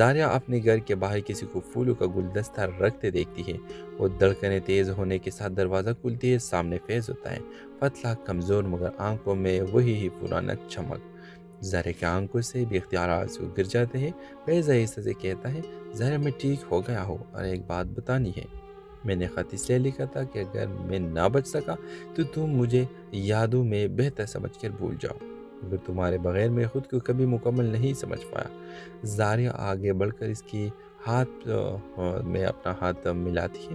زاریہ اپنے گھر کے باہر کسی کو پھولوں کا گلدستہ رکھتے دیکھتی ہے۔ وہ دھڑکنیں تیز ہونے کے ساتھ دروازہ کھلتی ہے، سامنے فیض ہوتا ہے، پتلا، کمزور، مگر آنکھوں میں وہی ہی پرانا چمک۔ زاریہ کی آنکھوں سے بے اختیار آنسو گر جاتے ہیں۔ فیض آہستہ سے کہتا ہے، زاریہ میں ٹھیک ہو گیا ہوں اور ایک بات بتانی ہے۔ میں نے خط اس لیے لکھا تھا کہ اگر میں نہ بچ سکا تو تم مجھے یادوں میں بہتر سمجھ کر بھول جاؤ، مگر تمہارے بغیر میں خود کو کبھی مکمل نہیں سمجھ پایا۔ زاریہ آگے بڑھ کر اس کی میں اپنا ہاتھ ملاتی ہے۔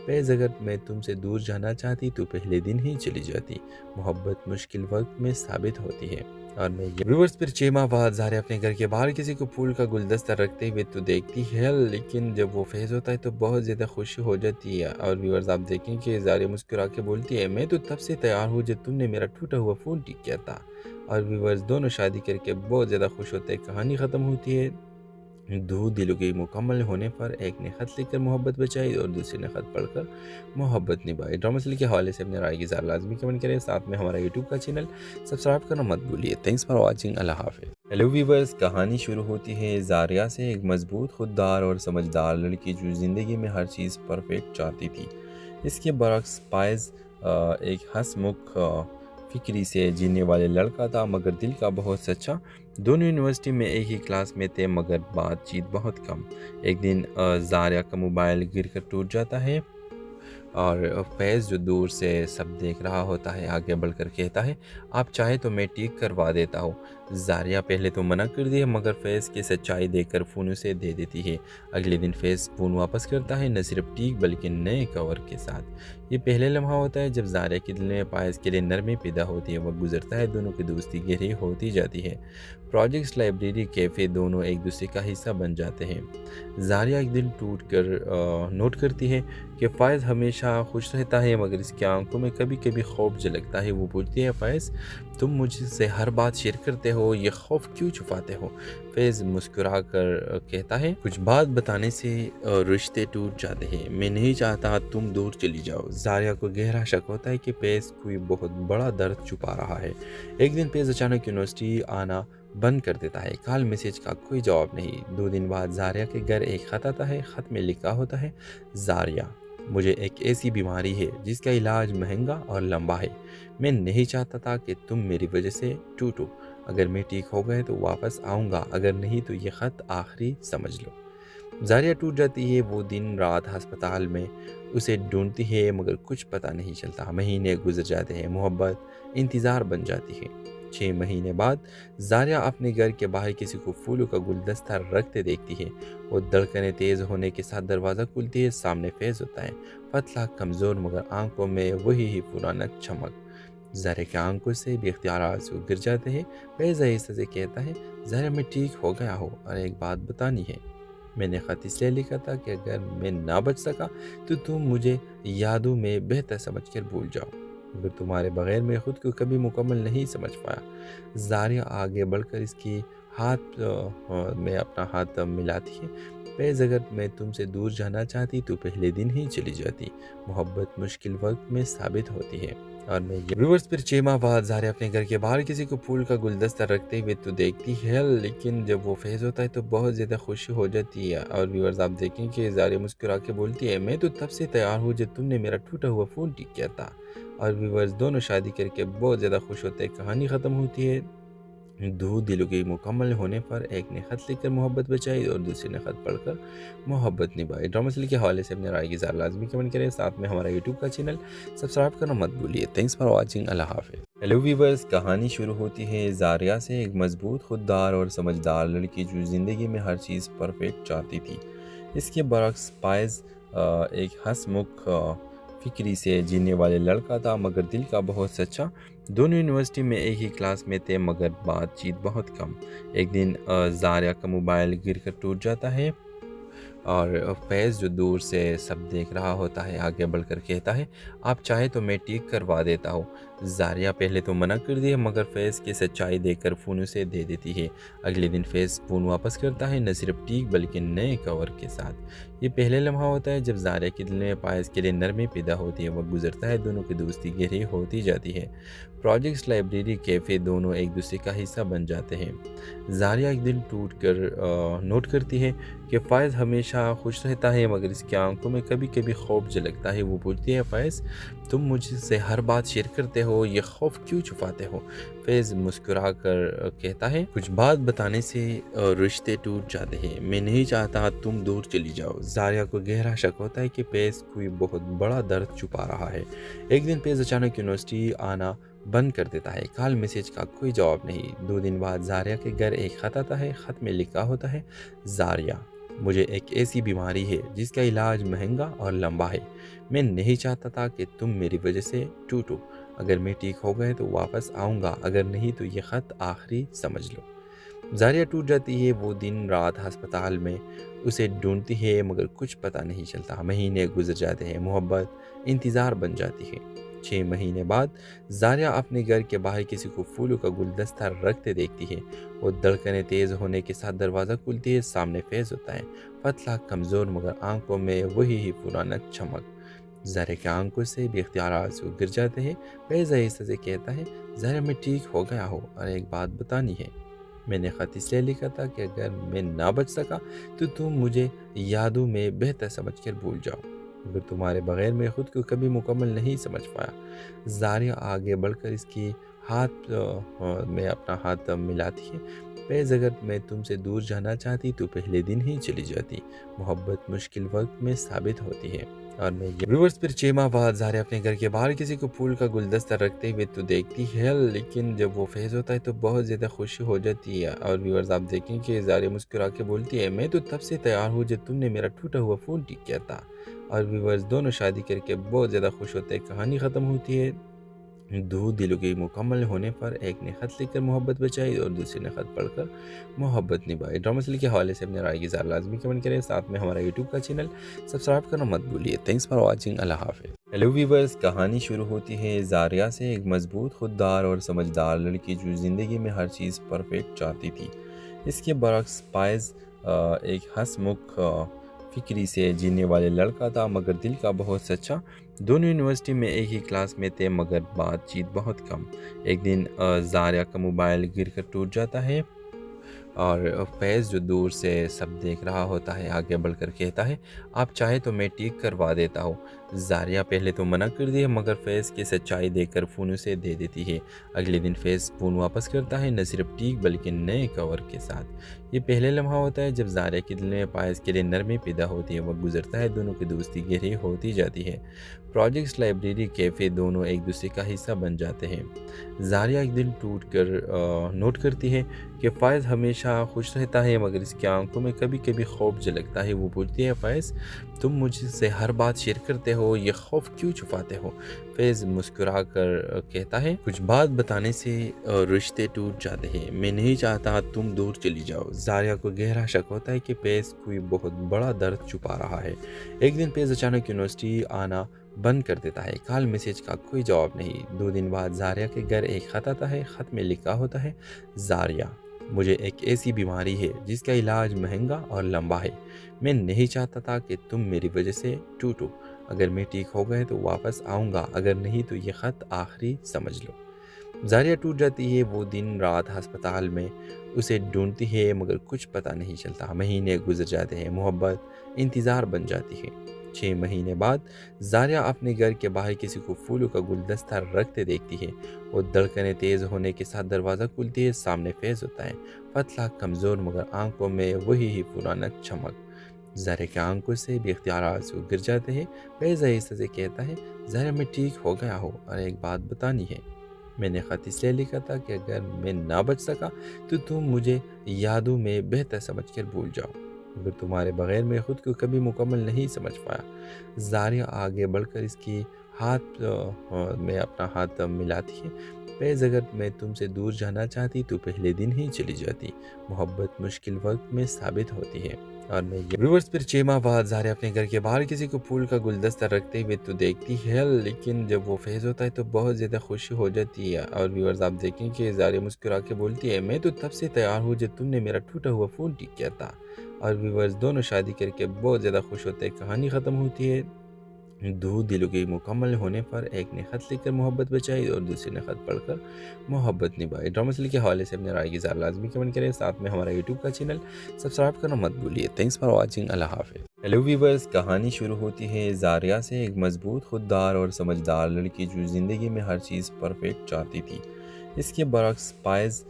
فیض، اگر میں تم سے دور جانا چاہتی تو پہلے دن ہی چلی جاتی۔ محبت مشکل وقت میں ثابت ہوتی ہے اور میں ویورز پھر 6 ماہ بعد زاریہ اپنے گھر کے باہر کسی کو پھول کا گلدستہ رکھتے ہوئے تو دیکھتی ہے، لیکن جب وہ فیض ہوتا ہے تو بہت زیادہ خوشی ہو جاتی ہے۔ اور ویورز آپ دیکھیں کہ زاریہ مسکرا کے بولتی ہے، میں تو تب سے تیار ہوں جب تم نے میرا ٹوٹا ہوا فون ٹھیک کیا تھا۔ اور ویورز دونوں شادی کر کے بہت زیادہ خوش ہوتے ہیں۔ کہانی ختم ہوتی ہے دو دلوں کے مکمل ہونے پر۔ ایک نے خط لکھ کر محبت بچائی اور دوسرے نے خط پڑھ کر محبت نبھائی۔ ڈرامہ سیریل کے حوالے سے اپنے رائے کی اظہار لازمی کمنٹ کریں، ساتھ میں ہمارا یوٹیوب کا چینل سبسکرائب کرنا مت بھولیے۔ تھینکس فار واچنگ، اللہ حافظ۔ ہیلو ویورز، کہانی شروع ہوتی ہے زاریہ سے، ایک مضبوط، خوددار اور سمجھدار لڑکی جو زندگی میں ہر چیز پرفیکٹ چاہتی تھی۔ اس کے برعکس فائز ایک ہنسمکھ، فکری سے جینے والے لڑکا تھا، مگر دل کا بہت سچا۔ دونوں یونیورسٹی میں ایک ہی کلاس میں تھے، مگر بات چیت بہت کم۔ ایک دن زاریہ کا موبائل گر کر ٹوٹ جاتا ہے اور فیض جو دور سے سب دیکھ رہا ہوتا ہے آگے بڑھ کر کہتا ہے، آپ چاہے تو میں ٹھیک کروا دیتا ہوں۔ زاریہ پہلے تو منع کر دی ہے، مگر فیض کی سچائی دیکھ کر فون اسے دے دیتی ہے۔ اگلے دن فیض فون واپس کرتا ہے، نہ صرف ٹھیک بلکہ نئے کور کے ساتھ۔ یہ پہلے لمحہ ہوتا ہے جب زاریہ کے دل میں فائز کے لیے نرمی پیدا ہوتی ہے۔ وقت گزرتا ہے، دونوں کی دوستی گہری ہوتی جاتی ہے۔ پروجیکٹس، لائبریری، کیفے، دونوں ایک دوسرے کا حصہ بن جاتے ہیں۔ زاریہ ایک دن ٹوٹ کر نوٹ کرتی ہے کہ فائز ہمیشہ خوش رہتا ہے، مگر اس کی آنکھوں میں کبھی کبھی خوف جھلکتا ہے۔ وہ پوچھتی ہے، فائز تم مجھ سے ہر بات شیئر کرتے ہو، یہ خوف کیوں چھپاتے ہو؟ فیض مسکرا کر کہتا ہے، کچھ بات بتانے سے رشتے ٹوٹ جاتے ہیں، میں نہیں چاہتا تم دور چلی جاؤ۔ زاریہ کو گہرا شک ہوتا ہے کہ فیض کوئی بہت بڑا درد چھپا رہا ہے۔ ایک دن فیض اچانک یونیورسٹی آنا بند کر دیتا ہے، کال میسج کا کوئی جواب نہیں۔ 2 دن بعد زاریہ کے گھر ایک خط آتا ہے۔ خط میں لکھا ہوتا ہے، زاریہ، مجھے ایک ایسی بیماری ہے جس کا علاج مہنگا اور لمبا ہے۔ میں نہیں چاہتا تھا کہ تم میری وجہ سے ٹوٹو۔ اگر میں ٹھیک ہو گئے تو واپس آؤں گا، اگر نہیں تو یہ خط آخری سمجھ لو۔ زاریہ ٹوٹ جاتی ہے۔ وہ دن رات ہسپتال میں اسے ڈھونڈتی ہے، مگر کچھ پتہ نہیں چلتا۔ مہینے گزر جاتے ہیں، محبت انتظار بن جاتی ہے۔ 6 مہینے بعد زاریہ اپنے گھر کے باہر کسی کو پھولوں کا گلدستہ رکھتے دیکھتی ہے۔ وہ دھڑکنیں تیز ہونے کے ساتھ دروازہ کھلتی ہے، سامنے فیض ہوتا ہے، پتلا، کمزور، مگر آنکھوں میں وہی ہی پرانا چمک۔ زاریہ کی آنکھوں سے بے اختیار آنسو گر جاتے ہیں۔ فیض آہستہ سے کہتا ہے، زاریہ میں ٹھیک ہو گیا ہوں اور ایک بات بتانی ہے۔ میں نے خط اس لیے لکھا تھا کہ اگر میں نہ بچ سکا تو تم مجھے یادوں میں بہتر سمجھ کر بھول جاؤ، مگر تمہارے بغیر میں خود کو کبھی مکمل نہیں سمجھ پایا۔ زاریہ آگے بڑھ کر اس کی میں اپنا ہاتھ ملاتی ہے۔ فیض، اگر میں تم سے دور جانا چاہتی تو پہلے دن ہی چلی جاتی۔ محبت مشکل وقت میں ثابت ہوتی ہے اور میں ویورز پھر 6 ماہ بعد زاریہ اپنے گھر کے باہر کسی کو پھول کا گلدستہ رکھتے ہوئے تو دیکھتی ہے، لیکن جب وہ فیض ہوتا ہے تو بہت زیادہ خوشی ہو جاتی ہے۔ اور ویورز آپ دیکھیں کہ زاریہ مسکرا کے بولتی ہے، میں تو تب سے تیار ہوں جب تم نے میرا ٹوٹا ہوا فون ٹھیک کیا تھا۔ اور ویورز دونوں شادی کر کے بہت زیادہ خوش ہوتے ہیں۔ کہانی ختم ہوتی ہے دو دلوں کے مکمل ہونے پر۔ ایک نے خط لکھ کر محبت بچائی اور دوسرے نے خط پڑھ کر محبت نبھائی۔ ڈرامہ سیریل کے حوالے سے اپنے رائے کی اظہار لازمی کمنٹ کریں، ساتھ میں ہمارا یوٹیوب کا چینل سبسکرائب کرنا مت بھولیے۔ تھینکس فار واچنگ، اللہ حافظ۔ ہیلو ویورز، کہانی شروع ہوتی ہے زاریہ سے، ایک مضبوط، خوددار اور سمجھدار لڑکی جو زندگی میں ہر چیز پرفیکٹ چاہتی تھی۔ اس کے برعکس فائز ایک ہنسمکھ، فکری سے جینے والے لڑکا تھا، مگر دل کا بہت سچا۔ دونوں یونیورسٹی میں ایک ہی کلاس میں تھے، مگر بات چیت بہت کم۔ ایک دن زاریہ کا موبائل گر کر ٹوٹ جاتا ہے और फैज़ जो दूर से सब देख रहा होता है आगे बढ़कर कहता है, आप चाहे तो मैं ठीक करवा देता हूँ। ज़ारिया पहले तो मना कर दिया मगर फैज़ की सच्चाई देखकर फ़ोन उसे दे देती है। अगले दिन फैज़ फ़ोन वापस करता है, न सिर्फ ठीक बल्कि नए कवर के साथ। ये पहले लम्हा होता है जब ज़ारिया के दिल में पायस के लिए नरमी पैदा होती है। वक्त गुजरता है, दोनों की दोस्ती गहरी होती जाती है। प्रोजेक्ट्स, लाइब्रेरी, कैफ़े दोनों एक दूसरे का हिस्सा बन जाते हैं। ज़ारिया एक दिन टूट कर नोट करती है कि फ़ायज़ हमेशा खुश रहता है मगर इसकी आंखों में कभी कभी खौफ झलकता है। वो पूछती है, फ़ायज़ तुम मुझसे हर बात शेयर करते हो, ये खौफ क्यों छुपाते हो? फैज़ मुस्कुरा कर कहता है, कुछ बात बताने से रिश्ते टूट जाते हैं। मैं नहीं चाहता तुम दूर चली जाओ। ज़ारिया को गहरा शक होता है कि फैज़ कोई बहुत बड़ा दर्द छुपा रहा है। एक दिन फैज़ अचानक यूनिवर्सिटी आना बंद कर देता है। कॉल मैसेज का कोई जवाब नहीं। 2 दिन बाद ज़ारिया के घर एक ख़त आता है। ख़त में लिखा होता है, ज़ारिया, मुझे एक ऐसी बीमारी है जिसका इलाज महंगा और लंबा है। मैं नहीं चाहता था कि तुम मेरी वजह से टूटो। अगर मैं ठीक हो गए तो वापस आऊँगा, अगर नहीं तो ये ख़त आखिरी समझ लो। ज़ारिया टूट जाती है। वो दिन रात अस्पताल में उसे ढूंढती है मगर कुछ पता नहीं चलता। महीने गुजर जाते हैं, मोहब्बत इंतज़ार बन जाती है। 6 महीने बाद ज़ारिया अपने घर के बाहर किसी को फूलों का गुलदस्ता रखते देखती है। वो धड़कनें तेज़ होने के साथ दरवाज़ा खुलती है। सामने फैज़ होता है, पतला, कमज़ोर मगर आंखों में वही ही पुराना चमक। ज़ारिया की आंखों से बेख्तियार आंसू गिर जाते हैं। फैज़ आहिस्ता से कहता है, ज़ारिया मैं ठीक हो गया हूँ और एक बात बतानी है। मैंने ख़त इसलिए लिखा था कि अगर मैं ना बच सका तो तुम मुझे यादों में बेहतर समझकर भूल जाओ, मगर तुम्हारे बगैर मैं खुद को कभी मुकम्मल नहीं समझ पाया। ज़ारिया आगे बढ़कर इसकी में अपना हाथ मिलाती है। फैज़, अगर मैं तुमसे दूर जाना चाहती तो पहले दिन ही चली जाती। मोहब्बत मुश्किल वक्त में साबित होती है। और मैं व्यूअर्स फिर 6 माह बाद ज़ारिया अपने घर के बाहर किसी को फूल का गुलदस्ता रखते हुए तो देखती है, लेकिन जब वो फैज़ होता है तो बहुत ज़्यादा खुशी हो जाती है। और व्यूअर्स आप देखें कि ज़ारिया मुस्कुरा के बोलती है, मैं तो तब से तैयार हूँ जब तुमने मेरा टूटा हुआ फ़ोन ठीक किया था। और व्यूअर्स दोनों शादी करके बहुत ज़्यादा खुश होते हैं। कहानी ख़त्म होती है। दो दिलों के मुकम्मल होने पर एक ने ख़त लिखकर मोहब्बत बचाई और दूसरे ने ख़त पढ़कर मोहब्बत निभाई। ड्रामा सीरियल के हवाले से अपने राय की ज़रा लाजमी कमेंट करें। साथ में हमारा यूट्यूब का चैनल सब्सक्राइब करना मत भूलिए। Thanks for watching. अल्लाह हाफ़िज़। हेलो वीवर्स, कहानी शुरू होती है ज़ारिया से, एक मजबूत, खुददार और समझदार लड़की जो ज़िंदगी में हर चीज़ परफेक्ट चाहती थी। इसके बरक्स फ़ायज़ एक हंसमुख फिक्री से जीने वाले लड़का था मगर दिल का बहुत सच्चा। दोनों यूनिवर्सिटी में एक ही क्लास में थे मगर बातचीत बहुत कम। एक दिन ज़ारिया का मोबाइल गिरकर टूट जाता है और फैज़ जो दूर से सब देख रहा होता है आगे बढ़कर कहता है, आप चाहे तो मैं ठीक करवा देता हूँ। ज़ारिया पहले तो मना कर दिया मगर फैज़ की सच्चाई देखकर फ़ोन उसे दे देती है। अगले दिन फैज़ फ़ोन वापस करता है, न सिर्फ ठीक बल्कि नए कवर के साथ। ये पहले लम्हा होता है जब ज़ारिया के दिल में पायस के लिए नरमी पैदा होती है। वक्त गुजरता है, दोनों की दोस्ती गहरी होती जाती है। प्रोजेक्ट्स, लाइब्रेरी, कैफ़े दोनों एक दूसरे का हिस्सा बन जाते हैं। ज़ारिया एक दिन टूट कर नोट करती है कि फ़ायज़ हमेशा खुश रहता है मगर इसकी आंखों में कभी कभी खौफ झलकता है। वो पूछती है, फ़ायज़ तुम मुझसे हर बात शेयर करते हो, ये खौफ क्यों छुपाते हो? फैज़ मुस्कुरा कर कहता है, कुछ बात बताने से रिश्ते टूट जाते हैं। मैं नहीं चाहता तुम दूर चली जाओ। ज़ारिया को गहरा शक होता है कि फैज़ कोई बहुत बड़ा दर्द छुपा रहा है। एक दिन फैज़ अचानक यूनिवर्सिटी आना बंद कर देता है। कॉल मैसेज का कोई जवाब नहीं। 2 दिन बाद ज़ारिया के घर एक ख़त आता है। ख़त में लिखा होता है, ज़ारिया, मुझे एक ऐसी बीमारी है जिसका इलाज महंगा और लंबा है। मैं नहीं चाहता था कि तुम मेरी वजह से टूटो। अगर मैं ठीक हो गए तो वापस आऊँगा, अगर नहीं तो ये ख़त आखिरी समझ लो। ज़ारिया टूट जाती है। वो दिन रात अस्पताल में उसे ढूंढती है मगर कुछ पता नहीं चलता। महीने गुजर जाते हैं, मोहब्बत इंतज़ार बन जाती है। 6 महीने बाद ज़ारिया अपने घर के बाहर किसी को फूलों का गुलदस्ता रखते देखती है। वो धड़कनें तेज़ होने के साथ दरवाज़ा खुलती है। सामने फैज़ होता है, पतला, कमज़ोर मगर आंखों में वही ही पुराना चमक। ज़ारिया की आंखों से बेख्तियार आंसू गिर जाते हैं। फैज़ आहिस्ता से कहता है, ज़ारिया मैं ठीक हो गया हूँ और एक बात बतानी है। मैंने ख़त इसलिए लिखा था कि अगर मैं ना बच सका तो तुम मुझे यादों में बेहतर समझकर भूल जाओ, मगर तुम्हारे बगैर मैं खुद को कभी मुकम्मल नहीं समझ पाया। ज़ारिया आगे बढ़कर इसकी में अपना हाथ मिलाती है। फैज़, अगर मैं तुमसे दूर जाना चाहती तो पहले दिन ही चली जाती। मोहब्बत मुश्किल वक्त में साबित होती है। और मैं ये व्यूअर्स फिर 6 माह बाद ज़ारिया अपने घर के बाहर किसी को फूल का गुलदस्ता रखते हुए तो देखती है, लेकिन जब वो फेज़ होता है तो बहुत ज़्यादा खुशी हो जाती है। और व्यूअर्स आप देखें कि ज़ारिया मुस्कुरा के बोलती है, मैं तो तब से तैयार हूँ जब तुमने मेरा टूटा हुआ फ़ोन ठीक किया था। और व्यूअर्स दोनों शादी करके बहुत ज़्यादा खुश होते हैं। कहानी ख़त्म होती है दो दिलों के मुकम्मल होने पर। एक ने खत लिखकर मोहब्बत बचाई और दूसरे ने खत पढ़कर मोहब्बत निभाई। ड्रामा सीरियल के हवाले से अपने राय की ज़रा लाजमी कमेंट करें। साथ में हमारा यूट्यूब का चैनल सब्सक्राइब करना मत भूलिए। Thanks for watching. अल्लाह हाफिज़। हेलो व्यूवर्स, कहानी शुरू होती है ज़ारिया से, एक मजबूत, खुददार और समझदार लड़की जो ज़िंदगी में हर चीज़ परफेक्ट चाहती थी। इसके बरक्स पायज़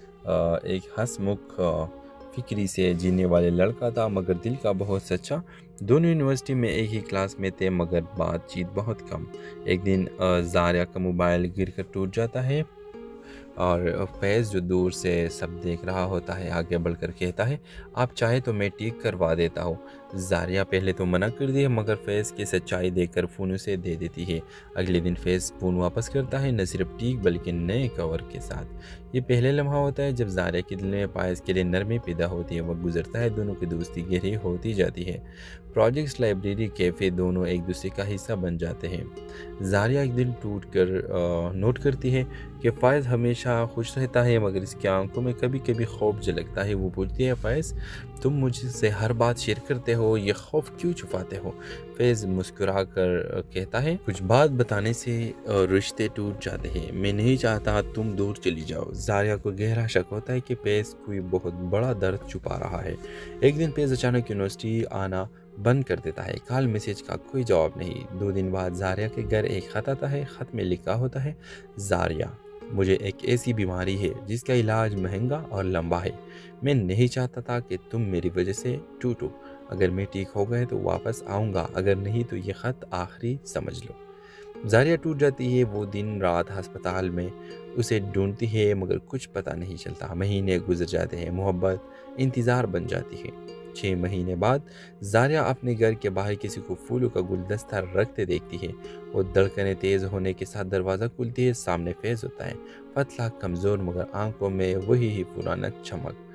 एक हंसमुख फिक्री से जीने वाले लड़का था, मगर दिल का बहुत सच्चा। दोनों यूनिवर्सिटी में एक ही क्लास में थे, मगर बातचीत बहुत कम। एक दिन ज़ारिया का मोबाइल गिरकर टूट जाता है और फैज़ जो दूर से सब देख रहा होता है आगे बढ़कर कहता है, आप चाहे तो मैं ठीक करवा देता हूँ। ज़ारिया पहले तो मना कर दी है, मगर फैज़ की सच्चाई देखकर फ़ोन उसे दे देती है। अगले दिन फैज़ फ़ोन वापस करता है, न सिर्फ ठीक बल्कि नए कवर के साथ। ये पहले लम्हा होता है जब ज़ारिया के दिल में पायस के लिए नरमी पैदा होती है। वक्त गुजरता है, दोनों की दोस्ती गहरी होती जाती है। प्रोजेक्ट्स, लाइब्रेरी, कैफ़े दोनों एक दूसरे का हिस्सा बन जाते हैं। ज़ारिया एक दिन टूट कर नोट करती है कि फ़ायज़ हमेशा खुश रहता है, मगर इसकी आंखों में कभी कभी खौफ झलकता है। वो पूछती है, फ़ायज़ तुम मुझसे हर बात शेयर करते हो, ये खौफ क्यों छुपाते हो? फैज़ मुस्कुरा कर कहता है, कुछ बात बताने से रिश्ते टूट जाते हैं। मैं नहीं चाहता तुम दूर चली जाओ। ज़ारिया को गहरा शक होता है कि फैज़ कोई बहुत बड़ा दर्द छुपा रहा है। एक दिन फैज़ अचानक यूनिवर्सिटी आना बंद कर देता है। कॉल मैसेज का कोई जवाब नहीं। 2 दिन बाद ज़ारिया के घर एक ख़त आता है। ख़त में लिखा होता है, ज़ारिया, मुझे एक ऐसी बीमारी है जिसका इलाज महंगा और लंबा है। मैं नहीं चाहता था कि तुम मेरी वजह से टूटो। अगर मैं ठीक हो गए तो वापस आऊँगा, अगर नहीं तो ये ख़त आखिरी समझ लो। ज़ारिया टूट जाती है। वो दिन रात अस्पताल में उसे ढूंढती है, मगर कुछ पता नहीं चलता। महीने गुजर जाते हैं, मोहब्बत इंतज़ार बन जाती है। 6 महीने बाद ज़ारिया अपने घर के बाहर किसी को फूलों का गुलदस्ता रखते देखती है। वो धड़कनें तेज़ होने के साथ दरवाज़ा खुलती है। सामने फैज़ होता है, पतला, कमज़ोर, मगर आंखों में वही ही पुराना चमक।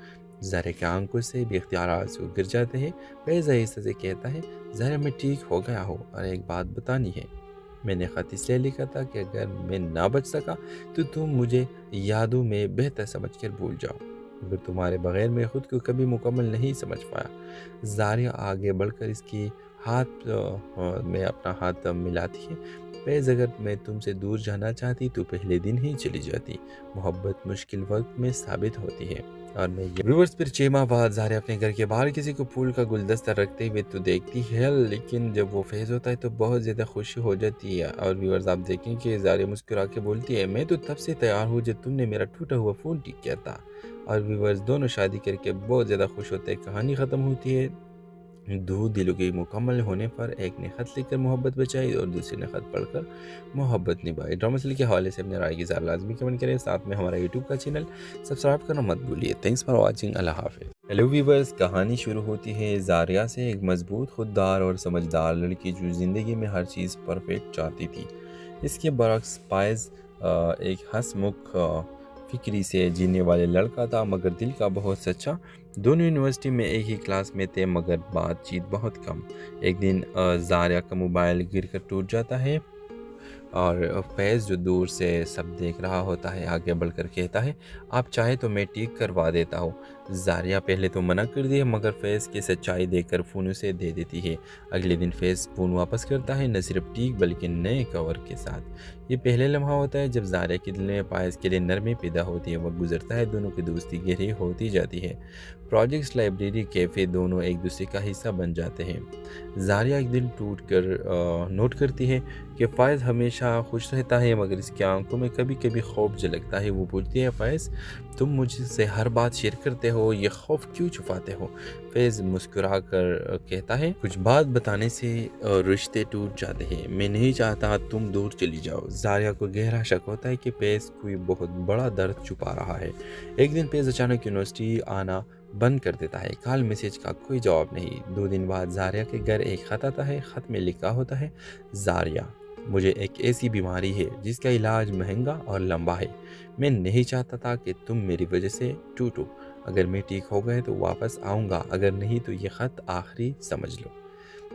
ज़ारिया की आंखों से बेख्तियार आंसू गिर जाते हैं। फैज़ आहिस्ते से कहता है, ज़ारिया मैं ठीक हो गया हूँ और एक बात बतानी है। मैंने ख़त इसलिए लिखा था कि अगर मैं ना बच सका तो तुम मुझे यादों में बेहतर समझकर भूल जाओ, मगर तुम्हारे बगैर मैं ख़ुद को कभी मुकम्मल नहीं समझ पाया। ज़ारिया आगे बढ़कर इसकी में अपना हाथ मिलाती है। फैज़, अगर मैं तुमसे दूर जाना चाहती तो पहले दिन ही चली जाती। मोहब्बत मुश्किल वक्त में साबित होती है। और मैं ये व्यूअर्स फिर 6 माह बाद ज़ारिया अपने घर के बाहर किसी को फूल का गुलदस्ता रखते हुए तो देखती है, लेकिन जब वो फेज़ होता है तो बहुत ज़्यादा खुशी हो जाती है। और व्यूअर्स आप देखें कि ज़ारिया मुस्कुरा के बोलती है, मैं तो तब से तैयार हूँ जब तुमने मेरा टूटा हुआ फ़ोन ठीक किया था। और व्यूअर्स दोनों शादी करके बहुत ज़्यादा खुश होते हैं। कहानी ख़त्म होती है दो दिलों के मुकम्मल होने पर। एक ने खत लिखकर मोहब्बत बचाई और दूसरे ने खत पढ़कर मोहब्बत निभाई। ड्रामा सीरियल के हवाले से अपने राय की ज़रा लाजमी कमेंट करें। साथ में हमारा यूट्यूब का चैनल सब्सक्राइब करना मत भूलिए। Thanks for watching. अल्लाह हाफिज़। हेलो व्यूवर्स, कहानी शुरू होती है ज़ारिया से, एक मजबूत, खुददार और समझदार लड़की जो ज़िंदगी में हर चीज़ परफेक्ट चाहती थी। इसके बरक्स पायज़ एक हंसमुख फिक्री से जीने वाले लड़का था, मगर दिल का बहुत सच्चा। दोनों यूनिवर्सिटी में एक ही क्लास में थे, मगर बातचीत बहुत कम। एक दिन ज़ारिया का मोबाइल गिरकर टूट जाता है और फैज़ जो दूर से सब देख रहा होता है आगे बढ़कर कहता है, आप चाहे तो मैं ठीक करवा देता हूँ। ज़ारिया पहले तो मना कर दी है, मगर फैज़ की सच्चाई देखकर फ़ोन उसे दे देती है। अगले दिन फैज़ फ़ोन वापस करता है, न सिर्फ ठीक बल्कि नए कवर के साथ। ये पहले लम्हा होता है जब ज़ारिया के दिल में पायस के लिए नरमी पैदा होती है। वक्त गुजरता है, दोनों की दोस्ती गहरी होती जाती है। प्रोजेक्ट्स, लाइब्रेरी, कैफ़े दोनों एक दूसरे का हिस्सा बन जाते हैं। ज़ारिया एक दिन टूट कर नोट करती है कि फ़ायज़ हमेशा खुश रहता है, मगर इसकी आंखों में कभी कभी खौफ झलकता है। वो पूछती है, फ़ायज़ तुम मुझसे हर बात शेयर करते हो, ये खौफ क्यों छुपाते हो? फैज़ मुस्कुरा कर कहता है, कुछ बात बताने से रिश्ते टूट जाते हैं। मैं नहीं चाहता तुम दूर चली जाओ। ज़ारिया को गहरा शक होता है कि फैज़ कोई बहुत बड़ा दर्द छुपा रहा है। एक दिन फैज़ अचानक यूनिवर्सिटी आना बंद कर देता है। कॉल मैसेज का कोई जवाब नहीं। 2 दिन बाद ज़ारिया के घर एक ख़त आता है। ख़त में लिखा होता है, ज़ारिया, मुझे एक ऐसी बीमारी है जिसका इलाज महंगा और लंबा है। मैं नहीं चाहता था कि तुम मेरी वजह से टूटो। اگر میں ٹھیک ہو گئے تو واپس آؤں گا، اگر نہیں تو یہ خط آخری سمجھ لو۔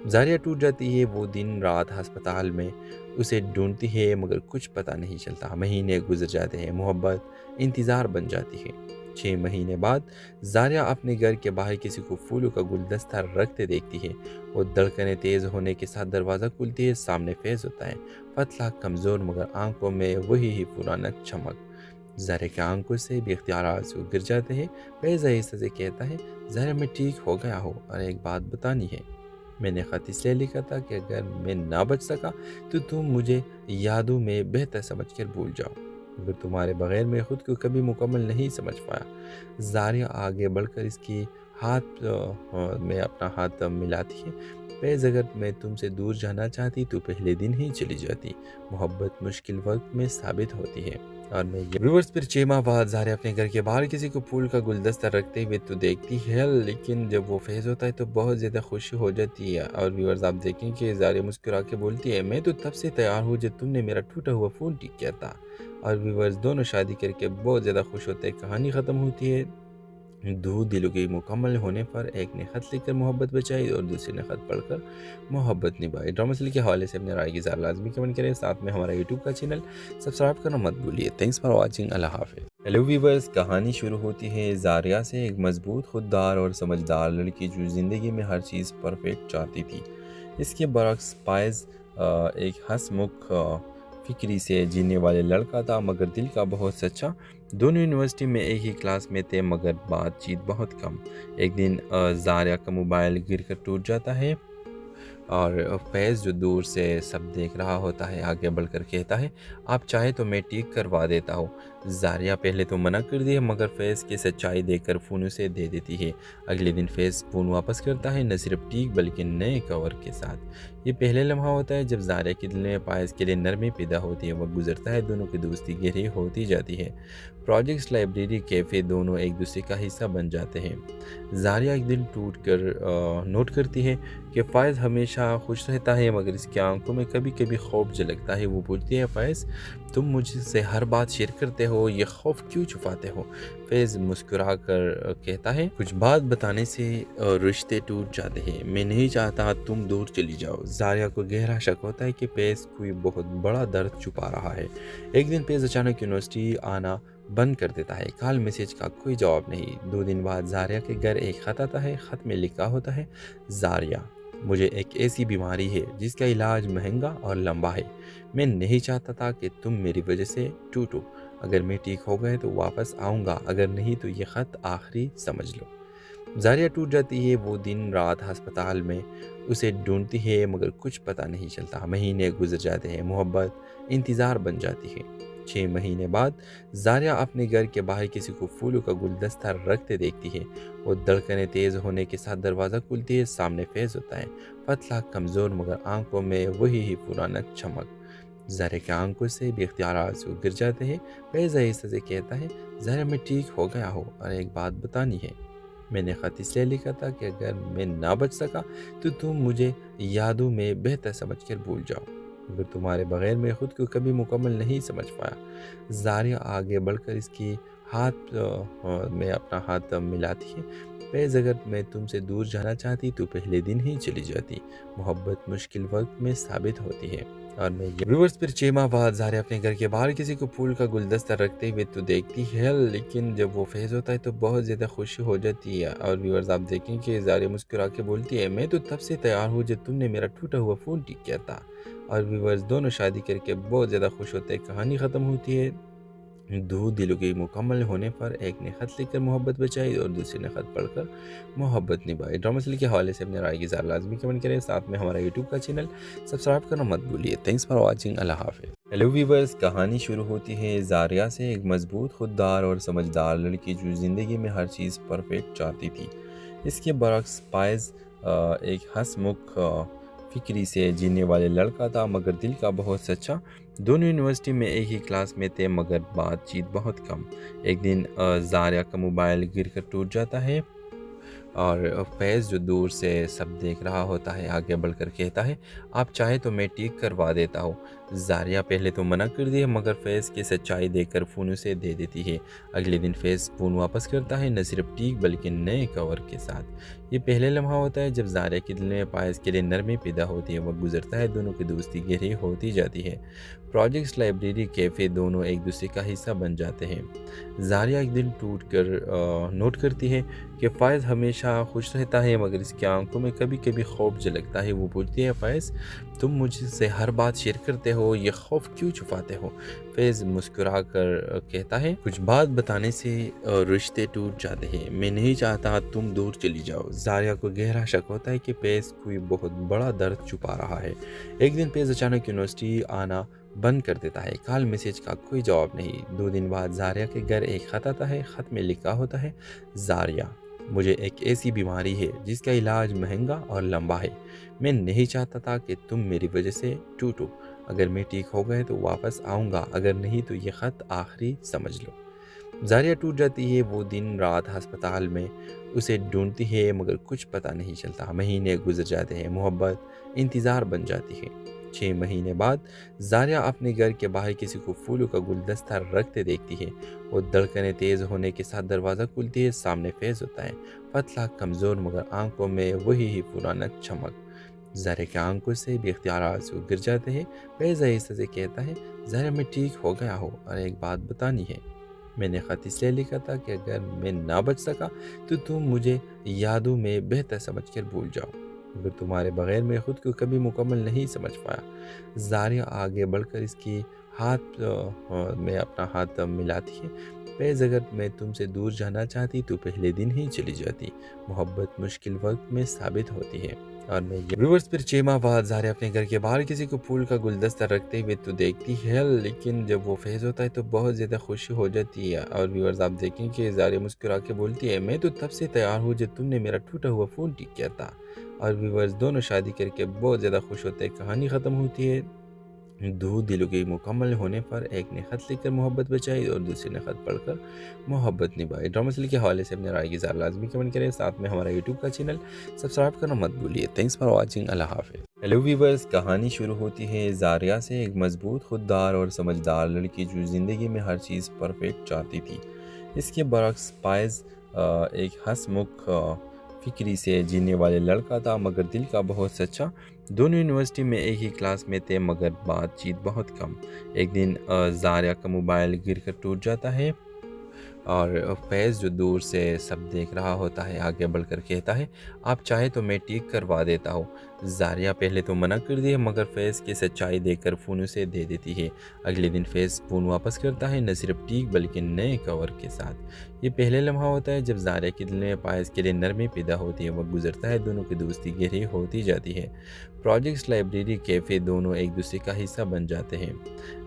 زاریہ ٹوٹ جاتی ہے، وہ دن رات ہسپتال میں اسے ڈھونڈتی ہے مگر کچھ پتہ نہیں چلتا۔ مہینے گزر جاتے ہیں، محبت انتظار بن جاتی ہے۔ 6 مہینے بعد زاریہ اپنے گھر کے باہر کسی کو پھولوں کا گلدستہ رکھتے دیکھتی ہے۔ وہ دھڑکنیں تیز ہونے کے ساتھ دروازہ کھلتی ہے، سامنے فیض ہوتا ہے، پتلا کمزور مگر آنکھوں میں وہی ہی پرانا چمک۔ زاریہ کی آنکھوں سے بھی اختیارات سے گر جاتے ہیں۔ فیض آہستہ سے کہتا ہے، زاریہ میں ٹھیک ہو گیا ہوں اور ایک بات بتانی ہے۔ میں نے خط اس لیے لکھا تھا کہ اگر میں نہ بچ سکا تو تم مجھے یادوں میں بہتر سمجھ کر بھول جاؤ، مگر تمہارے بغیر میں خود کو کبھی مکمل نہیں سمجھ پایا۔ زاریہ آگے بڑھ کر اس کی ہاتھ میں اپنا ہاتھ ملاتی ہے۔ فیض، اگر میں تم سے دور جانا چاہتی تو پہلے دن ہی چلی جاتی۔ محبت مشکل وقت میں ثابت ہوتی ہے۔ اور میں ویورز پھر 6 ماہ بعد زاریہ اپنے گھر کے باہر کسی کو پھول کا گلدستہ رکھتے ہوئے تو دیکھتی ہے، لیکن جب وہ فیض ہوتا ہے تو بہت زیادہ خوشی ہو جاتی ہے۔ اور ویورز آپ دیکھیں کہ زاریہ مسکرا کے بولتی ہے، میں تو تب سے تیار ہوں جب تم نے میرا ٹوٹا ہوا فون ٹھیک کیا تھا۔ اور ویورز دونوں شادی کر کے بہت زیادہ خوش ہوتے ہیں۔ کہانی ختم ہوتی ہے دو دلوں کے مکمل ہونے پر۔ ایک نے خط لکھ کر محبت بچائی اور دوسرے نے خط پڑھ کر محبت نبھائی۔ ڈرامہ سیریل کے حوالے سے اپنے رائے کی اظہار لازمی کمنٹ کریں، ساتھ میں ہمارا یوٹیوب کا چینل سبسکرائب کرنا مت بھولیے۔ تھینکس فار واچنگ، اللہ حافظ۔ ہیلو ویورز، کہانی شروع ہوتی ہے زاریہ سے، ایک مضبوط، خوددار اور سمجھدار لڑکی جو زندگی میں ہر چیز پرفیکٹ چاہتی تھی۔ اس کے برعکس فائز ایک ہنس مکھ فکری سے جینے والے لڑکا تھا مگر دل کا بہت سچا۔ دونوں یونیورسٹی میں ایک ہی کلاس میں تھے مگر بات چیت بہت کم۔ ایک دن زاریہ کا موبائل گر کر ٹوٹ جاتا ہے اور فیض جو دور سے سب دیکھ رہا ہوتا ہے آگے بڑھ کر کہتا ہے، آپ چاہے تو میں ٹھیک کروا دیتا ہوں۔ زاریہ پہلے تو منع کر دی مگر فیض کی سچائی دیکھ کر فون اسے دے دیتی ہے۔ اگلے دن فیض فون واپس کرتا ہے، نہ صرف ٹھیک بلکہ نئے کور کے ساتھ۔ یہ پہلے لمحہ ہوتا ہے جب زاریہ کے دل میں فائز کے لیے نرمی پیدا ہوتی ہے۔ وقت گزرتا ہے، دونوں کی دوستی گہری ہوتی جاتی ہے۔ پروجیکٹس، لائبریری، کیفے، دونوں ایک دوسرے کا حصہ بن جاتے ہیں۔ زاریہ ایک دن ٹوٹ کر نوٹ کرتی ہے کہ فائز ہمیشہ خوش رہتا ہے مگر اس کی آنکھوں میں کبھی کبھی خوف جھلکتا ہے۔ وہ پوچھتی ہے، فائز تم مجھ سے ہر بات شیئر کرتے ہو، یہ خوف کیوں چھپاتے ہو؟ فیض مسکرا کر کہتا ہے، کچھ بات بتانے سے رشتے ٹوٹ جاتے ہیں، میں نہیں چاہتا تم دور چلی جاؤ۔ زاریہ کو گہرا شک ہوتا ہے کہ فیض کوئی بہت بڑا درد چھپا رہا ہے۔ ایک دن فیض اچانک یونیورسٹی آنا بند کر دیتا ہے، کال میسج کا کوئی جواب نہیں۔ 2 دن بعد زاریہ کے گھر ایک خط آتا ہے۔ خط میں لکھا ہوتا ہے، زاریہ، مجھے ایک ایسی بیماری ہے جس کا علاج مہنگا اور لمبا ہے۔ میں نہیں چاہتا تھا کہ تم میری وجہ سے ٹوٹو۔ اگر میں ٹھیک ہو گئے تو واپس آؤں گا، اگر نہیں تو یہ خط آخری سمجھ لو۔ زاریہ ٹوٹ جاتی ہے، وہ دن رات ہسپتال میں اسے ڈھونڈتی ہے مگر کچھ پتہ نہیں چلتا۔ مہینے گزر جاتے ہیں، محبت انتظار بن جاتی ہے۔ 6 مہینے بعد زاریہ اپنے گھر کے باہر کسی کو پھولوں کا گلدستہ رکھتے دیکھتی ہے۔ وہ دھڑکنیں تیز ہونے کے ساتھ دروازہ کھلتی ہے، سامنے فیض ہوتا ہے، پتلا کمزور مگر آنکھوں میں وہی ہی پرانا چمک۔ زاریہ کی آنکھوں سے بھی اختیارات سے گر جاتے ہیں۔ فیض آہستہ سے کہتا ہے، زاریہ میں ٹھیک ہو گیا ہوں اور ایک بات بتانی ہے۔ میں نے خط اس لیے لکھا تھا کہ اگر میں نہ بچ سکا تو تم مجھے یادوں میں بہتر سمجھ کر بھول جاؤ، مگر تمہارے بغیر میں خود کو کبھی مکمل نہیں سمجھ پایا۔ زاریہ آگے بڑھ کر اس کی ہاتھ میں اپنا ہاتھ ملاتی ہے۔ فیض، اگر میں تم سے دور جانا چاہتی تو پہلے دن ہی چلی جاتی۔ محبت مشکل وقت میں ثابت ہوتی ہے۔ اور میں ویورز پھر 6 ماہ بعد زاریہ اپنے گھر کے باہر کسی کو پھول کا گلدستہ رکھتے ہوئے تو دیکھتی ہے، لیکن جب وہ فیض ہوتا ہے تو بہت زیادہ خوشی ہو جاتی ہے۔ اور ویورز آپ دیکھیں کہ زاریہ مسکرا کے بولتی ہے، میں تو تب سے تیار ہوں جب تم نے میرا ٹوٹا ہوا فون ٹھیک کیا تھا۔ اور ویورز دونوں شادی کر کے بہت زیادہ خوش ہوتے ہیں۔ کہانی ختم ہوتی ہے دو دلوں کے مکمل ہونے پر۔ ایک نے خط لکھ کر محبت بچائی اور دوسرے نے خط پڑھ کر محبت نبھائی۔ ڈرامہ سیریل کے حوالے سے اپنے رائے کی اظہار لازمی کمنٹ کریں، ساتھ میں ہمارا یوٹیوب کا چینل سبسکرائب کرنا مت بھولیے۔ تھینکس فار واچنگ، اللہ حافظ۔ ہیلو ویورز، کہانی شروع ہوتی ہے زاریہ سے، ایک مضبوط، خوددار اور سمجھدار لڑکی جو زندگی میں ہر چیز پرفیکٹ چاہتی تھی۔ اس کے برعکس فائز ایک ہنس مکھ فکری سے جینے والے لڑکا تھا مگر دل کا بہت سچا۔ دونوں یونیورسٹی میں ایک ہی کلاس میں تھے مگر بات چیت بہت کم۔ ایک دن زاریہ کا موبائل گر کر ٹوٹ جاتا ہے اور فیض جو دور سے سب دیکھ رہا ہوتا ہے آگے بڑھ کر کہتا ہے، آپ چاہے تو میں ٹھیک کروا دیتا ہوں۔ जारिया पहले तो मना कर दिया मगर फैज़ की सच्चाई देखकर फ़ोन उसे दे देती है। अगले दिन फैज़ फ़ोन वापस करता है, न सिर्फ ठीक बल्कि नए कवर के साथ। ये पहले लम्हा होता है जब जारिया के दिल में पायस के लिए नरमी पैदा होती है। वक्त गुजरता है, दोनों की दोस्ती गहरी होती जाती है। प्रोजेक्ट्स, लाइब्रेरी, कैफ़े दोनों एक दूसरे का हिस्सा बन जाते हैं। जारिया एक दिन टूट कर नोट करती है कि फ़ायज़ हमेशा खुश रहता है मगर इसकी आंखों में कभी कभी खौफ झलकता है। वो पूछती है, फ़ायज़ तुम मुझसे हर बात शेयर करते हो, ये खौफ क्यों छुपाते हो? फैज़ मुस्कुरा कर कहता है, कुछ बात बताने से रिश्ते टूट जाते हैं। मैं नहीं चाहता तुम दूर चली जाओ। जारिया को गहरा शक होता है कि फैज़ कोई बहुत बड़ा दर्द छुपा रहा है। एक दिन फैज़ अचानक यूनिवर्सिटी आना बंद कर देता है। कॉल मैसेज का कोई जवाब नहीं। 2 दिन बाद जारिया के घर एक खत आता है। खत में लिखा होता है, जारिया, मुझे एक ऐसी बीमारी है जिसका इलाज महंगा और लंबा है। मैं नहीं चाहता था कि तुम मेरी वजह से टूटो। अगर मैं ठीक हो गए तो वापस आऊँगा, अगर नहीं तो ये ख़त आखिरी समझ लो। जारिया टूट जाती है। वो दिन रात अस्पताल में उसे ढूंढती है मगर कुछ पता नहीं चलता। महीने गुजर जाते हैं, मोहब्बत इंतज़ार बन जाती है। 6 महीने बाद जारिया अपने घर के बाहर किसी को फूलों का गुलदस्ता रखते देखती है। वो धड़कनें तेज़ होने के साथ दरवाज़ा खुलती है। सामने फैज़ होता है, पतला, कमज़ोर मगर आंखों में वही ही पुराना चमक। जारिया की आंखों से बेख्तियार आंसू गिर जाते हैं। फैज़ आहिस्ते से कहता है, जारिया मैं ठीक हो गया हूँ और एक बात बतानी है। मैंने ख़त इसलिए लिखा था कि अगर मैं ना बच सका तो तुम मुझे यादों में बेहतर समझकर भूल जाओ, मगर तुम्हारे बगैर मैं खुद को कभी मुकम्मल नहीं समझ पाया। जारिया आगे बढ़कर इसकी में अपना हाथ मिलाती है। फैज़, अगर मैं तुमसे दूर जाना चाहती तो पहले दिन ही चली जाती। मोहब्बत मुश्किल वक्त में साबित होती है। और मैं व्यूअर्स फिर 6 माह बाद जारिया अपने घर के बाहर किसी को फूल का गुलदस्ता रखते हुए तो देखती है, लेकिन जब वो फैज़ होता है तो बहुत ज़्यादा खुशी हो जाती है। और व्यूअर्स आप देखें कि जारिया मुस्कुरा के बोलती है, मैं तो तब से तैयार हूँ जब तुमने मेरा टूटा हुआ फ़ोन ठीक किया था। और व्यूअर्स दोनों शादी करके बहुत ज़्यादा खुश होते हैं। कहानी ख़त्म होती है। दो दिलों के मुकम्मल होने पर एक ने खत लिखकर मोहब्बत बचाई और दूसरे ने खत पढ़कर मोहब्बत निभाई। ड्रामा सीरियल के हवाले से अपने राय की ज़रा लाजमी कमेंट करें। साथ में हमारा यूट्यूब का चैनल सब्सक्राइब करना मत भूलिए। Thanks for watching. अल्लाह हाफिज़। हेलो व्यूवर्स, कहानी शुरू होती है जारिया से, एक मजबूत, खुददार और समझदार लड़की जो ज़िंदगी में हर चीज़ परफेक्ट चाहती थी। इसके बरक्स पायज़ एक हंसमुख फिक्री से जीने वाले लड़का था मगर दिल का बहुत सच्चा। दोनों यूनिवर्सिटी में एक ही क्लास में थे मगर बातचीत बहुत कम। एक दिन जारिया का मोबाइल गिरकर टूट जाता है और फैज़ जो दूर से सब देख रहा होता है आगे बढ़कर कहता है, आप चाहे तो मैं ठीक करवा देता हूँ। जारिया पहले तो मना कर दिया मगर फैज़ की सच्चाई देखकर फ़ोन उसे दे देती है। अगले दिन फैज़ फ़ोन वापस करता है, न सिर्फ ठीक बल्कि नए कवर के साथ। ये पहले लम्हा होता है जब जारिया के दिल में पायस के लिए नरमी पैदा होती है। वक्त गुजरता है, दोनों की दोस्ती गहरी होती जाती है। प्रोजेक्ट्स, लाइब्रेरी, कैफ़े दोनों एक दूसरे का हिस्सा बन जाते हैं।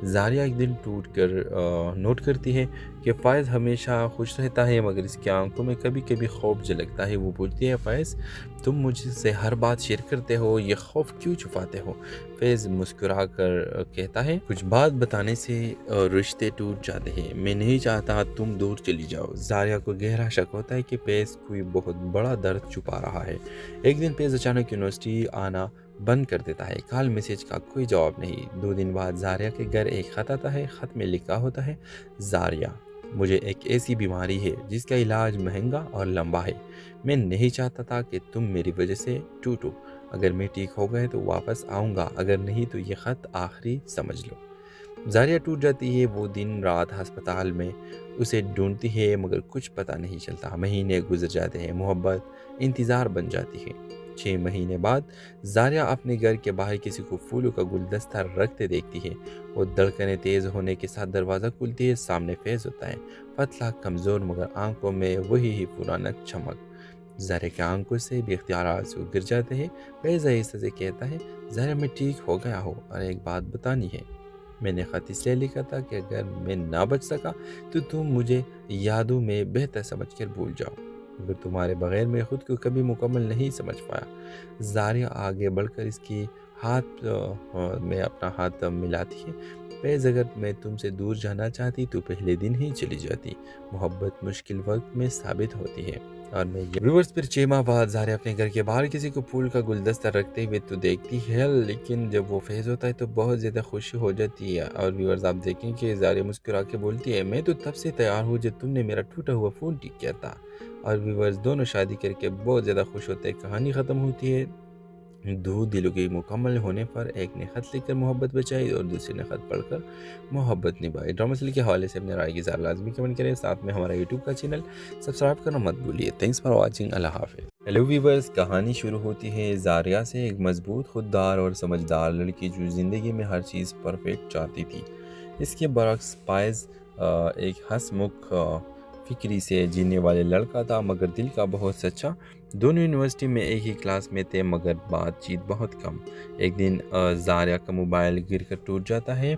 जारिया एक दिन टूट कर नोट करती है कि फ़ायज़ हमेशा खुश रहता है मगर इसकी आंखों में कभी कभी खौफ झलकता है। वो पूछती है, फ़ायज़ तुम मुझसे हर बात शेयर करते हो, ये खौफ क्यों छुपाते हो? फैज़ मुस्कुरा कर कहता है, कुछ बात बताने से रिश्ते टूट जाते हैं। मैं नहीं चाहता तुम दूर चली जाओ। जारिया को गहरा शक होता है कि फैज़ कोई बहुत बड़ा दर्द छुपा रहा है। एक दिन फैज़ अचानक यूनिवर्सिटी आना बंद कर देता है। कॉल मैसेज का कोई जवाब नहीं। 2 दिन बाद जारिया के घर एक खत आता है। खत में लिखा होता है, जारिया, मुझे एक ऐसी बीमारी है जिसका इलाज महंगा और लंबा है। मैं नहीं चाहता था कि तुम मेरी वजह से टूटो। अगर मैं ठीक हो गए तो वापस आऊँगा, अगर नहीं तो ये ख़त आखिरी समझ लो। जारिया टूट जाती है। वो दिन रात अस्पताल में उसे ढूंढती है मगर कुछ पता नहीं चलता। महीने गुजर जाते हैं, मोहब्बत इंतज़ार बन जाती है। 6 महीने बाद जारिया अपने घर के बाहर किसी को फूलों का गुलदस्ता रखते देखती है। वो धड़कनें तेज़ होने के साथ दरवाज़ा खुलती है। सामने फैज़ होता है, पतला, कमज़ोर मगर आंखों में वही ही पुराना चमक। जारिया की आंखों से बेख्तियार आंसू गिर जाते हैं। फैज़ आहिस्ते से कहता है, जारिया मैं ठीक हो गया हूँ और एक बात बतानी है। मैंने ख़त इसलिए लिखा था कि अगर मैं ना बच सका तो तुम मुझे यादों में बेहतर समझकर भूल जाओ, मगर तुम्हारे बगैर मैं खुद को कभी मुकम्मल नहीं समझ पाया। जारिया आगे बढ़कर इसकी में अपना हाथ मिलाती है। फैज़, अगर मैं तुमसे दूर जाना चाहती तो पहले दिन ही चली जाती। मोहब्बत मुश्किल वक्त में साबित होती है। और मैं व्यूअर्स फिर 6 माह बाद ज़ारिया अपने घर के बाहर किसी को फूल का गुलदस्ता रखते हुए तो देखती है, लेकिन जब वो फेज़ होता है तो बहुत ज़्यादा खुशी हो जाती है। और व्यूअर्स आप देखें कि ज़ारिया मुस्कुरा के बोलती है, मैं तो तब से तैयार हूँ जब तुमने मेरा टूटा हुआ फ़ोन ठीक किया था। और व्यूअर्स दोनों शादी करके बहुत ज़्यादा खुश होते हैं। कहानी ख़त्म होती है। दो दिलों के मुकम्मल होने पर एक ने खत लिखकर मोहब्बत बचाई और दूसरे ने खत पढ़कर मोहब्बत निभाई। ड्रामा सीरियल के हवाले से अपने राय की ज़रा लाजमी कमेंट करें। साथ में हमारा यूट्यूब का चैनल सब्सक्राइब करना मत भूलिए। Thanks for watching. अल्लाह हाफिज़। हेलो व्यूवर्स, कहानी शुरू होती है ज़ारिया से, एक मजबूत, खुददार और समझदार लड़की जो ज़िंदगी में हर चीज़ परफेक्ट चाहती थी। इसके बरक्स पायज़ एक हंसमुख फिक्री से जीने वाले लड़का था, मगर दिल का बहुत सच्चा। दोनों यूनिवर्सिटी में एक ही क्लास में थे, मगर बातचीत बहुत कम। एक दिन ज़ारिया का मोबाइल गिरकर टूट जाता है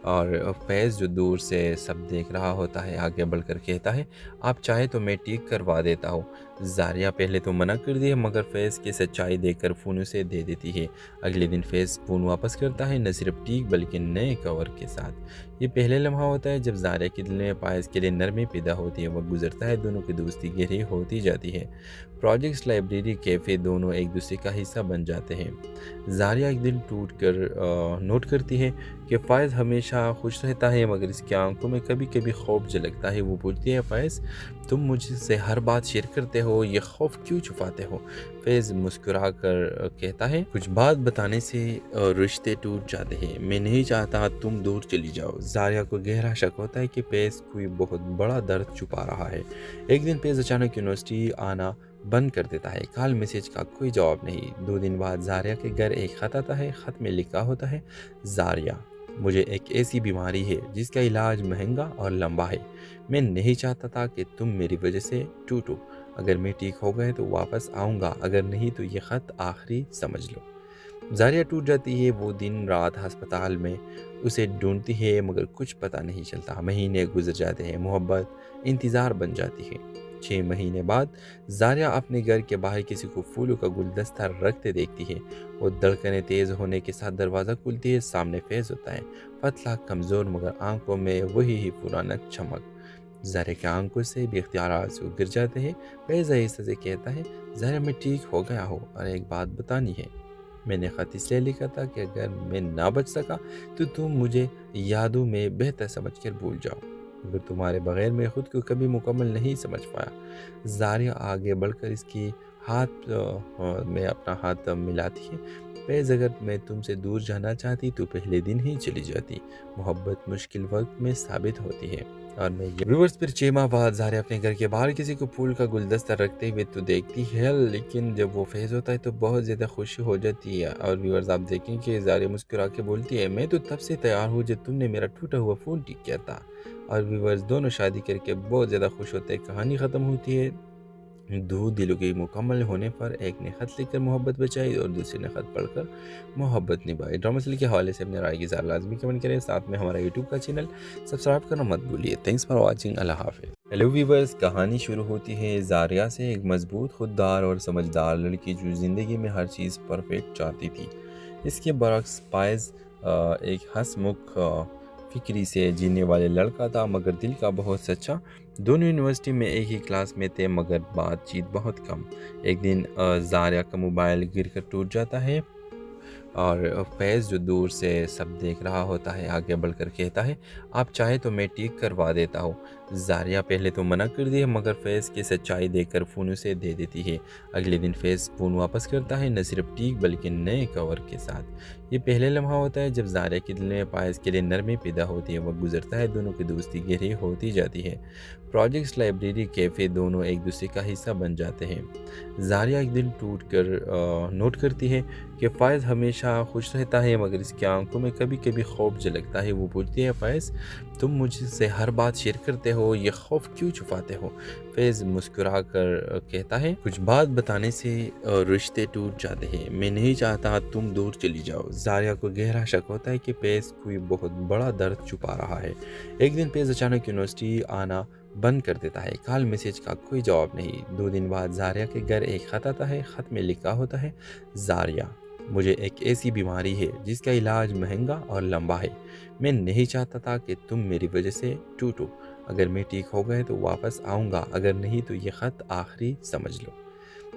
और फैज़ जो दूर से सब देख रहा होता है आगे बढ़कर कहता है, आप चाहे तो मैं ठीक करवा देता हूँ। ज़ारिया पहले तो मना कर दी है, मगर फैज़ की सच्चाई देखकर फ़ोन उसे दे देती है। अगले दिन फैज़ फ़ोन वापस करता है, न सिर्फ ठीक बल्कि नए कवर के साथ। ये पहले लम्हा होता है जब ज़ारिया के दिल में पायस के लिए नरमी पैदा होती है। वक्त गुजरता है, दोनों की दोस्ती गहरी होती जाती है। प्रोजेक्ट्स, लाइब्रेरी, कैफ़े दोनों एक दूसरे का हिस्सा बन जाते हैं। ज़ारिया एक दिन टूट कर नोट करती है कि फ़ायज़ हमेशा खुश रहता है, मगर इसकी आंखों में कभी कभी खौफ झलकता है। वो बोलती है, फ़ायज़ तुम मुझसे हर बात शेयर करते हो, ये खौफ क्यों छुपाते हो? फैज़ मुस्कुरा कर कहता है, कुछ बात बताने से रिश्ते टूट जाते हैं। मैं नहीं चाहता तुम दूर चली जाओ। ज़ारिया को गहरा शक होता है कि फैज़ कोई बहुत बड़ा दर्द छुपा रहा है। एक दिन फैज़ अचानक यूनिवर्सिटी आना बंद कर देता है। कॉल मैसेज का कोई जवाब नहीं। 2 दिन बाद ज़ारिया के घर एक ख़त आता है। ख़त में लिखा होता है, ज़ारिया, मुझे एक ऐसी बीमारी है जिसका इलाज महंगा और लंबा है। मैं नहीं चाहता था कि तुम मेरी वजह से टूटो। अगर मैं ठीक हो गए तो वापस आऊँगा, अगर नहीं तो ये ख़त आखिरी समझ लो। ज़ारिया टूट जाती है। वो दिन रात अस्पताल में उसे ढूंढती है, मगर कुछ पता नहीं चलता। महीने गुजर जाते हैं, मोहब्बत इंतज़ार बन जाती है। 6 महीने बाद ज़ारिया अपने घर के बाहर किसी को फूलों का गुलदस्ता रखते देखती है। वो धड़कनें तेज़ होने के साथ दरवाज़ा खुलती है। सामने फैज़ होता है, पतला, कमज़ोर, मगर आंखों में वही ही पुराना चमक। ज़ारिया की आंखों से बेख्तियार आंसू गिर जाते हैं। फैज़ आहिस्ते से कहता है, ज़ारिया मैं ठीक हो गया हूँ और एक बात बतानी है। मैंने ख़त इसलिए लिखा था कि अगर मैं ना बच सका तो तुम मुझे यादों में बेहतर समझकर भूल जाओ, मगर तुम्हारे बगैर मैं ख़ुद को कभी मुकम्मल नहीं समझ पाया। ज़ारिया आगे बढ़कर इसकी में अपना हाथ मिलाती है। फैज़, अगर मैं तुमसे दूर जाना चाहती तो पहले दिन ही चली जाती। मोहब्बत मुश्किल वक्त में साबित होती है। और मैं व्यूअर्स फिर 6 माह बाद ज़ारिया अपने घर के बाहर किसी को फूल का गुलदस्ता रखते हुए तो देखती है, लेकिन जब वो फेज़ होता है तो बहुत ज़्यादा खुशी हो जाती है। और व्यूअर्स आप देखें कि ज़ारिया मुस्कुरा के बोलती है, मैं तो तब से तैयार हूँ जब तुमने मेरा टूटा हुआ फ़ोन ठीक किया था। और व्यूअर्स दोनों शादी करके बहुत ज़्यादा खुश होते हैं। कहानी ख़त्म होती है। दो दिलों के मुकम्मल होने पर एक ने खत लिखकर मोहब्बत बचाई और दूसरे ने खत पढ़कर मोहब्बत निभाई। ड्रामा सीरियल के हवाले से अपने राय की ज़रा लाजमी कमेंट करें। साथ में हमारा यूट्यूब का चैनल सब्सक्राइब करना मत भूलिए। Thanks for watching. अल्लाह हाफिज़। हेलो व्यूवर्स, कहानी शुरू होती है ज़ारिया से, एक मजबूत, खुददार और समझदार लड़की जो ज़िंदगी में हर चीज़ परफेक्ट चाहती थी। इसके बरक्स पायज़ एक हंसमुख फिक्री से जीने वाले लड़का था, मगर दिल का बहुत सच्चा। दोनों यूनिवर्सिटी में एक ही क्लास में थे, मगर बातचीत बहुत कम। एक दिन ज़ारिया का मोबाइल गिरकर टूट जाता है और फैज़ जो दूर से सब देख रहा होता है आगे बढ़कर कहता है, आप चाहे तो मैं ठीक करवा देता हूँ। ज़ारिया पहले तो मना कर दी है, मगर फैज़ की सच्चाई देखकर फ़ोन उसे दे देती है। अगले दिन फैज़ फ़ोन वापस करता है, न सिर्फ ठीक बल्कि नए कवर के साथ। ये पहले लम्हा होता है जब ज़ारिया के दिल में पायस के लिए नरमी पैदा होती है। वक्त गुजरता है, दोनों की दोस्ती गहरी होती जाती है। प्रोजेक्ट्स, लाइब्रेरी, कैफ़े दोनों एक दूसरे का हिस्सा बन जाते हैं। ज़ारिया एक दिन टूट कर नोट करती है कि फ़ायज़ हमेशा खुश रहता है, मगर इसकी आंखों में कभी कभी खौफ झलकता है। वो बोलती है, फ़ायज़ तुम मुझसे हर बात शेयर करते हो, ये खौफ क्यों छुपाते हो? फैज़ मुस्कुरा कर कहता है, कुछ बात बताने से रिश्ते टूट जाते हैं। मैं नहीं चाहता तुम दूर चली जाओ। ज़ारिया को गहरा शक होता है कि फैज़ कोई बहुत बड़ा दर्द छुपा रहा है। एक दिन फैज़ अचानक यूनिवर्सिटी आना बंद कर देता है। कॉल मैसेज का कोई जवाब नहीं। 2 दिन बाद ज़ारिया के घर एक ख़त आता है। ख़त में लिखा होता है, ज़ारिया, मुझे एक ऐसी बीमारी है जिसका इलाज महंगा और लंबा है। मैं नहीं चाहता था कि तुम मेरी वजह से टूटो। اگر میں ٹھیک ہو گئے تو واپس آؤں گا، اگر نہیں تو یہ خط آخری سمجھ لو۔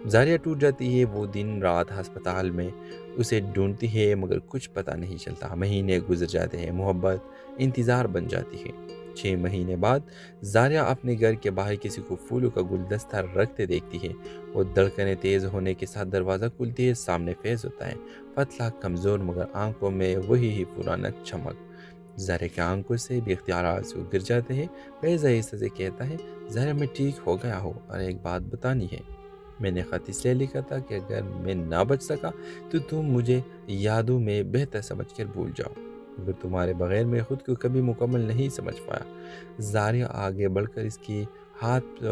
زاریہ ٹوٹ جاتی ہے، وہ دن رات ہسپتال میں اسے ڈھونڈتی ہے مگر کچھ پتہ نہیں چلتا۔ مہینے گزر جاتے ہیں، محبت انتظار بن جاتی ہے۔ 6 مہینے بعد زاریہ اپنے گھر کے باہر کسی کو پھولوں کا گلدستہ رکھتے دیکھتی ہے۔ وہ دھڑکنیں تیز ہونے کے ساتھ دروازہ کھلتی ہے، سامنے فیض ہوتا ہے، پتلا کمزور مگر آنکھوں میں وہی ہی پرانا چمک۔ زاریہ کی آنکھوں سے بھی اختیارات سے گر جاتے ہیں۔ فیض آہستہ سے کہتا ہے، زاریہ میں ٹھیک ہو گیا ہوں اور ایک بات بتانی ہے۔ میں نے خط اس لیے لکھا تھا کہ اگر میں نہ بچ سکا تو تم مجھے یادوں میں بہتر سمجھ کر بھول جاؤ، مگر تمہارے بغیر میں خود کو کبھی مکمل نہیں سمجھ پایا۔ زاریہ آگے بڑھ کر اس کی ہاتھ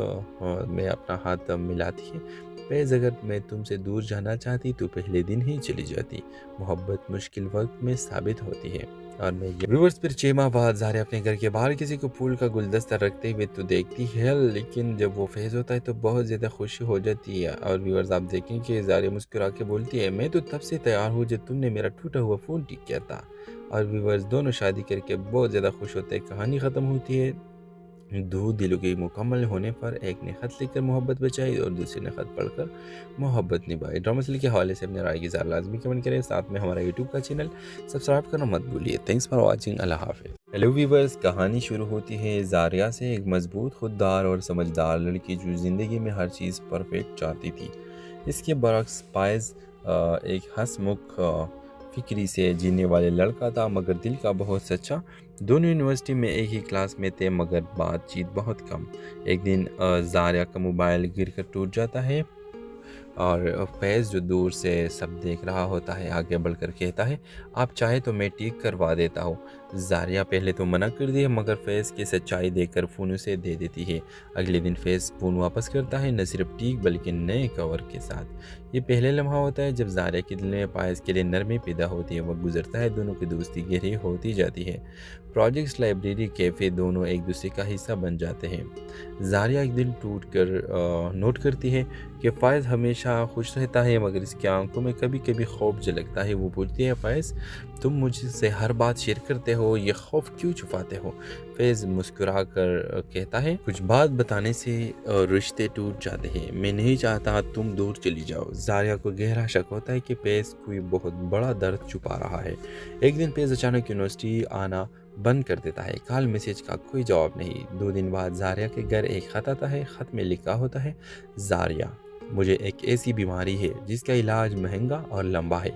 میں اپنا ہاتھ ملاتی ہے۔ فیض، اگر میں تم سے دور جانا چاہتی تو پہلے دن ہی چلی جاتی۔ محبت مشکل وقت میں ثابت ہوتی ہے۔ اور میں ویورز پھر 6 ماہ بعد زاریہ اپنے گھر کے باہر کسی کو پھول کا گلدستہ رکھتے ہوئے تو دیکھتی ہے، لیکن جب وہ فیض ہوتا ہے تو بہت زیادہ خوشی ہو جاتی ہے۔ اور ویورز آپ دیکھیں کہ زاریہ مسکرا کے بولتی ہے، میں تو تب سے تیار ہوں جب تم نے میرا ٹوٹا ہوا فون ٹھیک کیا تھا۔ اور ویورز دونوں شادی کر کے بہت زیادہ خوش ہوتے ہیں۔ کہانی ختم ہوتی ہے۔ دو دلوں کے مکمل ہونے پر ایک نے خط لکھ کر محبت بچائی اور دوسرے نے خط پڑھ کر محبت نبھائی۔ ڈرامہ سیریل کے حوالے سے اپنے رائے کی اظہار لازمی کمنٹ کریں، ساتھ میں ہمارا یوٹیوب کا چینل سبسکرائب کرنا مت بھولیے۔ تھینکس فار واچنگ، اللہ حافظ۔ ہیلو ویورز، کہانی شروع ہوتی ہے زاریہ سے، ایک مضبوط، خوددار اور سمجھدار لڑکی جو زندگی میں ہر چیز پرفیکٹ چاہتی تھی۔ اس کے برعکس فائز ایک ہنس مکھ فکری سے جینے والے لڑکا تھا مگر دل کا بہت سچا۔ دونوں یونیورسٹی میں ایک ہی کلاس میں تھے مگر بات چیت بہت کم۔ ایک دن زاریہ کا موبائل گر کر ٹوٹ جاتا ہے اور فیض جو دور سے سب دیکھ رہا ہوتا ہے آگے بڑھ کر کہتا ہے، آپ چاہے تو میں ٹھیک کروا دیتا ہوں۔ زاریہ پہلے تو منع کر دی مگر فیض کی سچائی دیکھ کر فون اسے دے دیتی ہے۔ اگلے دن فیض فون واپس کرتا ہے، نہ صرف ٹھیک بلکہ نئے کور کے ساتھ۔ یہ پہلے لمحہ ہوتا ہے جب زاریہ کے دل میں فائز کے لیے نرمی پیدا ہوتی ہے۔ وقت گزرتا ہے، دونوں کی دوستی گہری ہوتی جاتی ہے۔ پروجیکٹس، لائبریری، کیفے، دونوں ایک دوسرے کا حصہ بن جاتے ہیں۔ زاریہ ایک دن ٹوٹ کر نوٹ کرتی ہے کہ فائز ہمیشہ خوش رہتا ہے مگر اس کی آنکھوں میں کبھی کبھی خوف جھلکتا ہے۔ وہ پوچھتی ہے، فائز تم مجھ سے ہر بات شیئر کرتے ہو، یہ خوف کیوں چھپاتے ہو؟ فیض مسکرا کر کہتا ہے، کچھ بات بتانے سے رشتے ٹوٹ جاتے ہیں، میں نہیں چاہتا تم دور چلی جاؤ۔ زاریہ کو گہرا شک ہوتا ہے کہ فیض کوئی بہت بڑا درد چھپا رہا ہے۔ ایک دن فیض اچانک یونیورسٹی آنا بند کر دیتا ہے، کال میسج کا کوئی جواب نہیں۔ 2 دن بعد زاریہ کے گھر ایک خط آتا ہے۔ خط میں لکھا ہوتا ہے، زاریہ، مجھے ایک ایسی بیماری ہے جس کا علاج مہنگا اور لمبا ہے۔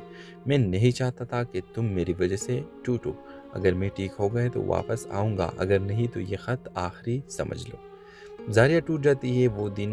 میں نہیں چاہتا تھا کہ تم میری وجہ سے ٹوٹو۔ اگر میں ٹھیک ہو گئے تو واپس آؤں گا، اگر نہیں تو یہ خط آخری سمجھ لو۔ زاریہ ٹوٹ جاتی ہے، وہ دن